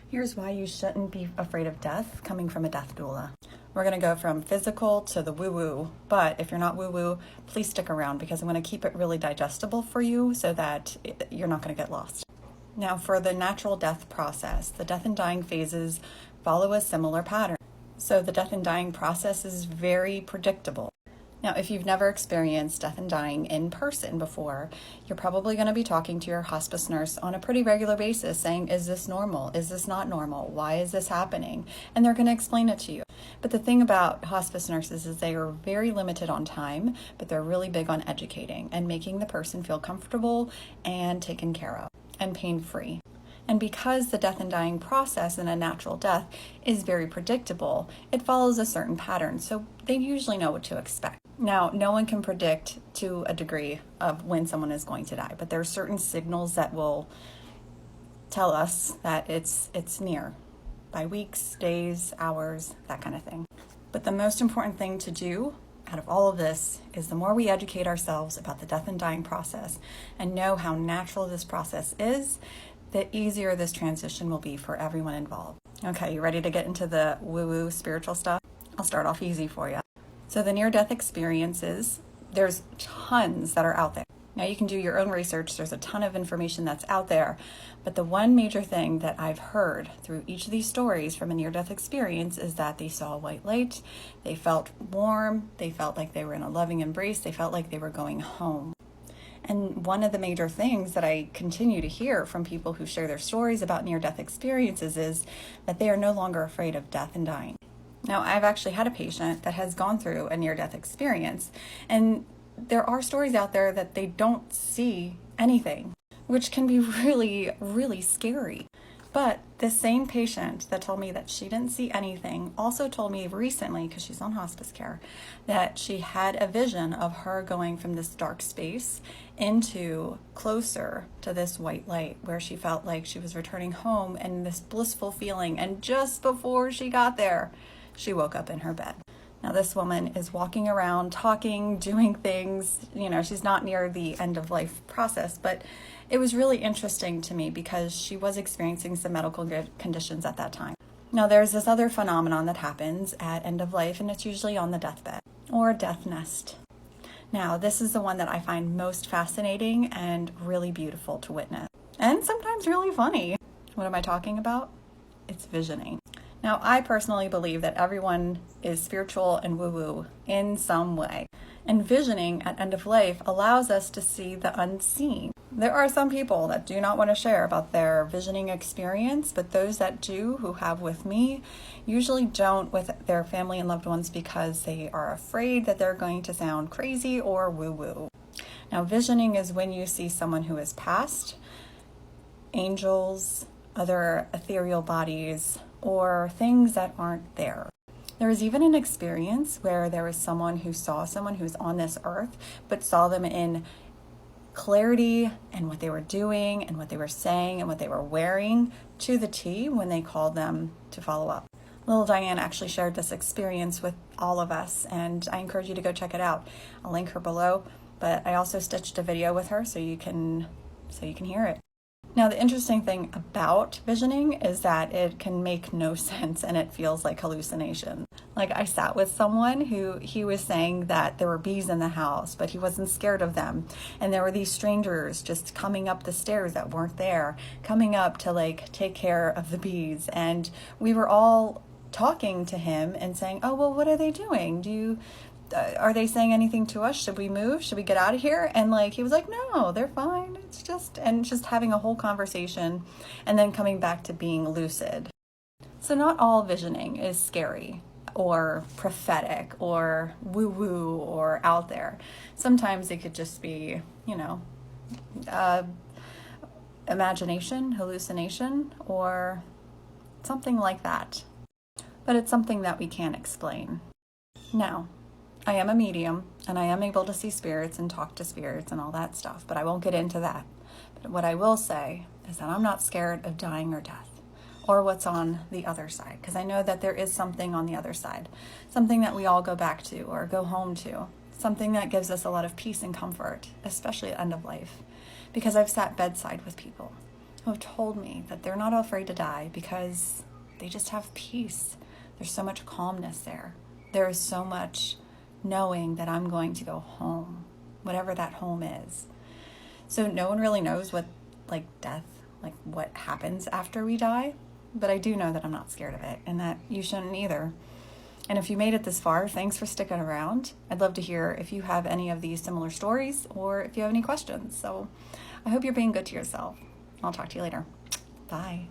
Here's why you shouldn't be afraid of death coming from a death doula. We're going to go from physical to the woo-woo, but if you're not woo-woo, please stick around because I'm going to keep it really digestible for you so that you're not going to get lost. Now, for the natural death process, the death and dying phases follow a similar pattern. So the death and dying process is very predictable. Now, if you've never experienced death and dying in person before, you're probably going to be talking to your hospice nurse on a pretty regular basis saying, is this normal? Is this not normal? Why is this happening? And they're going to explain it to you. But the thing about hospice nurses is they are very limited on time, but they're really big on educating and making the person feel comfortable and taken care of and pain-free. And because the death and dying process in a natural death is very predictable, it follows a certain pattern, so they usually know what to expect. Now, no one can predict to a degree of when someone is going to die, but there are certain signals that will tell us that it's near, by weeks, days, hours, that kind of thing. But the most important thing to do out of all of this is the more we educate ourselves about the death and dying process and know how natural this process is, the easier this transition will be for everyone involved. Okay, you ready to get into the woo-woo spiritual stuff? I'll start off easy for you. So the near-death experiences, there's tons that are out there. Now you can do your own research. There's a ton of information that's out there. But the one major thing that I've heard through each of these stories from a near-death experience is that they saw a white light, they felt warm, they felt like they were in a loving embrace, they felt like they were going home. And one of the major things that I continue to hear from people who share their stories about near-death experiences is that they are no longer afraid of death and dying. Now, I've actually had a patient that has gone through a near-death experience, and there are stories out there that they don't see anything, which can be really, really scary. But the same patient that told me that she didn't see anything also told me recently, because she's on hospice care, that she had a vision of her going from this dark space into closer to this white light where she felt like she was returning home and this blissful feeling. And just before she got there, she woke up in her bed. Now, this woman is walking around, talking, doing things. You know, she's not near the end of life process, but it was really interesting to me because she was experiencing some medical conditions at that time. Now, there's this other phenomenon that happens at end of life, and it's usually on the deathbed or death nest. Now, this is the one that I find most fascinating and really beautiful to witness, and sometimes really funny. What am I talking about? It's visioning. Now, I personally believe that everyone is spiritual and woo-woo in some way. And visioning at end of life allows us to see the unseen. There are some people that do not want to share about their visioning experience, but those that do, who have with me, usually don't with their family and loved ones because they are afraid that they're going to sound crazy or woo-woo. Now, visioning is when you see someone who has passed, angels, other ethereal bodies, or things that aren't there. There was even an experience where there was someone who saw someone who's on this earth, but saw them in clarity and what they were doing and what they were saying and what they were wearing to the T when they called them to follow up. Lille Diane actually shared this experience with all of us, and I encourage you to go check it out. I'll link her below, but I also stitched a video with her so you can hear it. Now, the interesting thing about visioning is that it can make no sense and it feels like hallucination. Like, I sat with someone who he was saying that there were bees in the house, but he wasn't scared of them. And there were these strangers just coming up the stairs that weren't there, coming up to like take care of the bees. And we were all talking to him and saying, oh, well, what are they doing? Are they saying anything to us? Should we move? Should we get out of here? And like, he was like, no, they're fine. It's just having a whole conversation and then coming back to being lucid. So not all visioning is scary or prophetic or woo-woo or out there. Sometimes it could just be, imagination, hallucination, or something like that. But it's something that we can't explain. Now, I am a medium, and I am able to see spirits and talk to spirits and all that stuff, but I won't get into that. But what I will say is that I'm not scared of dying or death or what's on the other side, because I know that there is something on the other side, something that we all go back to or go home to, something that gives us a lot of peace and comfort, especially at end of life, because I've sat bedside with people. who have told me that they're not afraid to die because they just have peace. There's so much calmness there. There is so much knowing that I'm going to go home, whatever that home is. So no one really knows what death, what happens after we die, but I do know that I'm not scared of it, and that you shouldn't either. And if you made it this far, thanks for sticking around. I'd love to hear if you have any of these similar stories or if you have any questions. So I hope you're being good to yourself. I'll talk to you later. Bye.